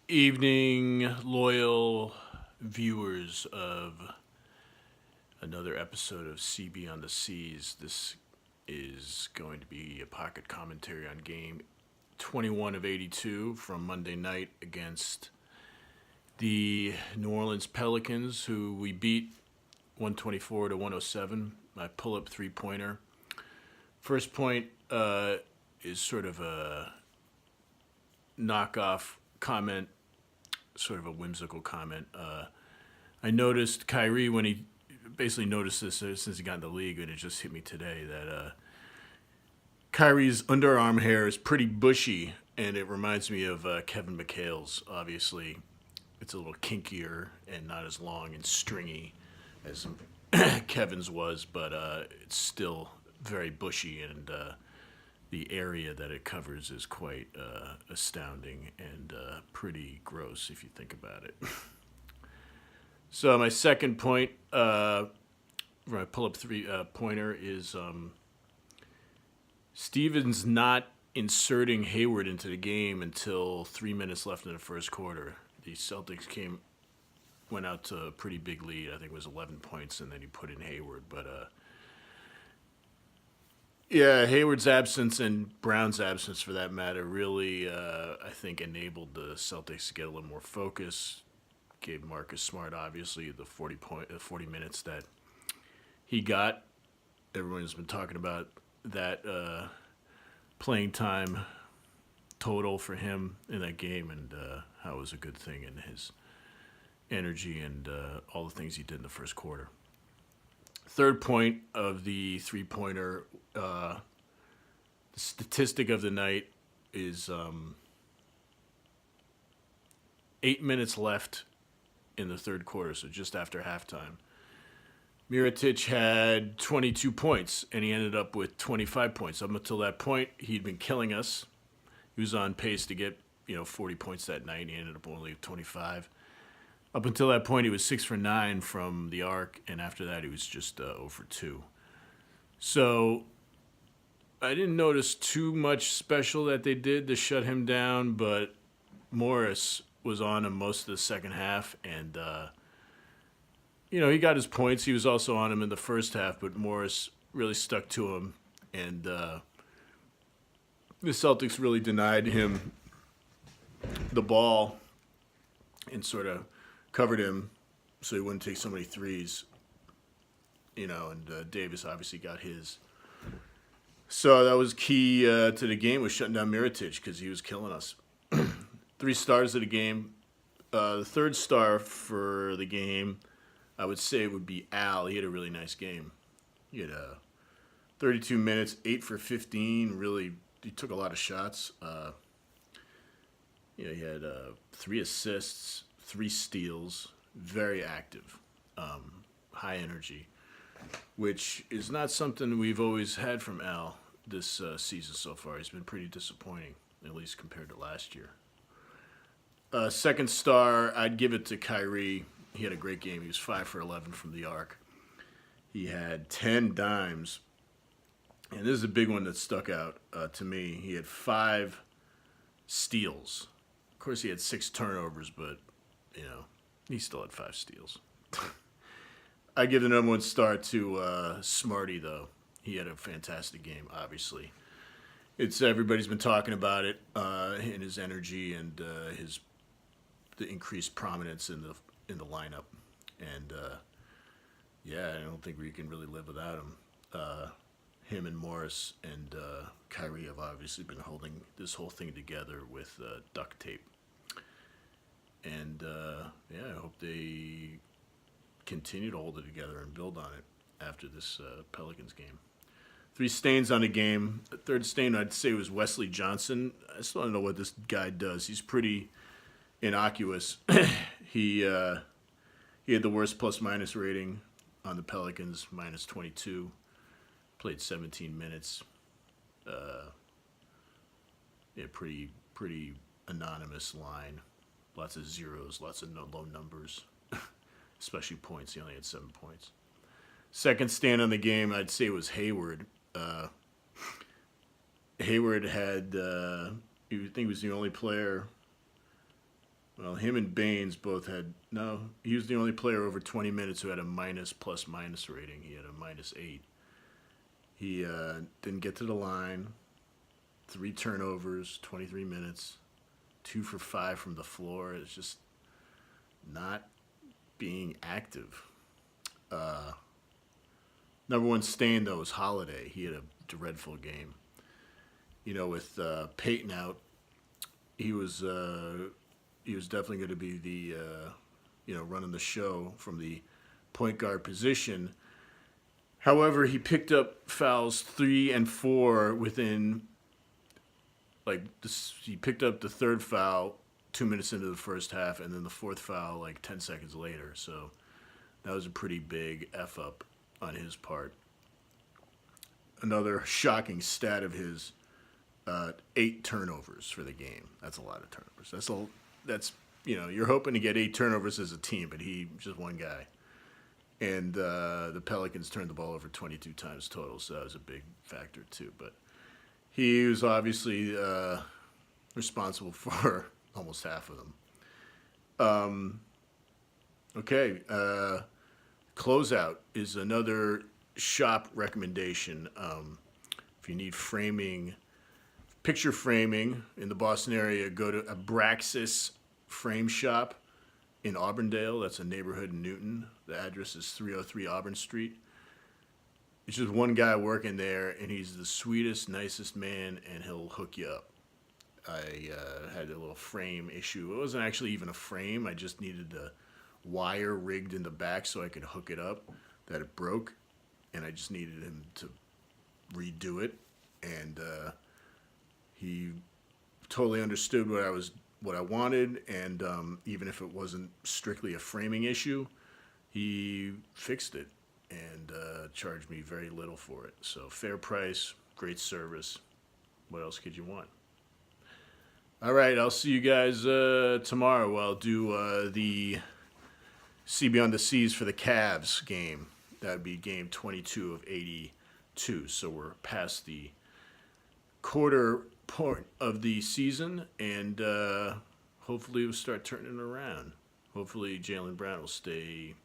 Evening, loyal viewers of another episode of CB on the Seas. This is going to be a pocket commentary on game 21 of 82 from Monday night against the New Orleans Pelicans, who we beat 124 to 107. My pull up three pointer. First point is sort of a knockoff comment, sort of a whimsical comment. I noticed Kyrie when he basically noticed this since he got in the league, and it just hit me today that Kyrie's underarm hair is pretty bushy, and it reminds me of Kevin McHale's. Obviously, it's a little kinkier and not as long and stringy as Kevin's was, but it's still very bushy, and the area that it covers is quite astounding and pretty gross if you think about it. So my second point, for my pull-up three pointer, is Stevens not inserting Hayward into the game until 3 minutes left in the first quarter. The Celtics went out to a pretty big lead. I think it was 11 points, and then he put in Hayward. But yeah, Hayward's absence and Brown's absence, for that matter, really I think enabled the Celtics to get a little more focus. Gave Marcus Smart obviously the 40 minutes that he got. Everyone's been talking about that playing time total for him in that game, and how it was a good thing in his energy and all the things he did in the first quarter. Third point of the three-pointer, the statistic of the night is 8 minutes left in the third quarter, so just after halftime. Mirotic had 22 points, and he ended up with 25 points. Up until that point, he'd been killing us. He was on pace to get 40 points that night. He ended up only with 25. Up until that point, he was 6 for 9 from the arc, and after that, he was just 0 for 2. So I didn't notice too much special that they did to shut him down, but Morris was on him most of the second half, and he got his points. He was also on him in the first half, but Morris really stuck to him, and the Celtics really denied him the ball and sort of covered him so he wouldn't take so many threes, and Davis obviously got his. So that was key to the game, was shutting down Mirotic because he was killing us. 3 stars of the game. The third star for the game, I would say, would be Al. He had a really nice game. He had 32 minutes, 8 for 15. Really, he took a lot of shots. He had 3 assists, 3 steals. Very active, high energy, which is not something we've always had from Al this season so far. He's been pretty disappointing, at least compared to last year. Second star, I'd give it to Kyrie. He had a great game. He was 5 for 11 from the arc. He had 10 dimes. And this is a big one that stuck out to me. He had 5 steals. Of course, he had 6 turnovers, but, he still had 5 steals. I give the number 1 star to Smarty, though. He had a fantastic game, obviously. Everybody's been talking about it, and his energy and the increased prominence in the lineup, and I don't think we can really live without him. Him and Morris and Kyrie have obviously been holding this whole thing together with duct tape, and I hope they continue to hold it together and build on it after this Pelicans game. 3 stains on the game. The third stain I'd say was Wesley Johnson. I still don't know what this guy does. He's pretty innocuous. He had the worst plus-minus rating on the Pelicans, minus 22. Played 17 minutes. Pretty anonymous line. Lots of zeros, lots of low numbers, especially points. He only had 7 points. Second stand on the game, I'd say, was Hayward. Hayward had, I think he was the only player Well, him and Baines both had no. He was the only player over 20 minutes who had a minus plus minus rating. He had a -8. He didn't get to the line. 3 turnovers, 23 minutes, 2 for 5 from the floor. It's just not being active. Number one stain though was Holiday. He had a dreadful game. With Peyton out, he was definitely going to be the running the show from the point guard position. However, he picked up fouls 3 and 4 within he picked up the third foul 2 minutes into the first half, and then the fourth foul 10 seconds later. So that was a pretty big F up on his part. Another shocking stat of his: 8 turnovers for the game. That's a lot of turnovers. That's you're hoping to get 8 turnovers as a team, but he just one guy. And the Pelicans turned the ball over 22 times total, so that was a big factor too. But he was obviously responsible for almost half of them. Okay, closeout is another shop recommendation. If you need framing, picture framing in the Boston area, go to Abraxas Frame Shop in Auburndale. That's a neighborhood in Newton. The address is 303 Auburn Street. It's just one guy working there, and he's the sweetest, nicest man, and he'll hook you up. I had a little frame issue. It wasn't actually even a frame. I just needed the wire rigged in the back so I could hook it up. That it broke, and I just needed him to redo it. And he totally understood what I wanted, and even if it wasn't strictly a framing issue, he fixed it and charged me very little for it. So fair price, great service. What else could you want? All right, I'll see you guys tomorrow. I'll do the See Beyond the Seas for the Cavs game. That would be game 22 of 82. So we're past the quarter point of the season, and hopefully we'll start turning it around. Hopefully Jaylen Brown will stay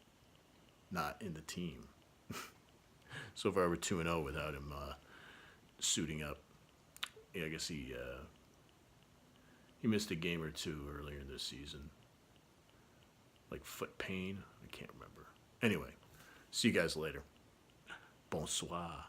not in the team. So far we're 2-0 without him suiting up. Yeah, I guess he missed a game or two earlier this season. Like foot pain. I can't remember. Anyway, see you guys later. Bonsoir.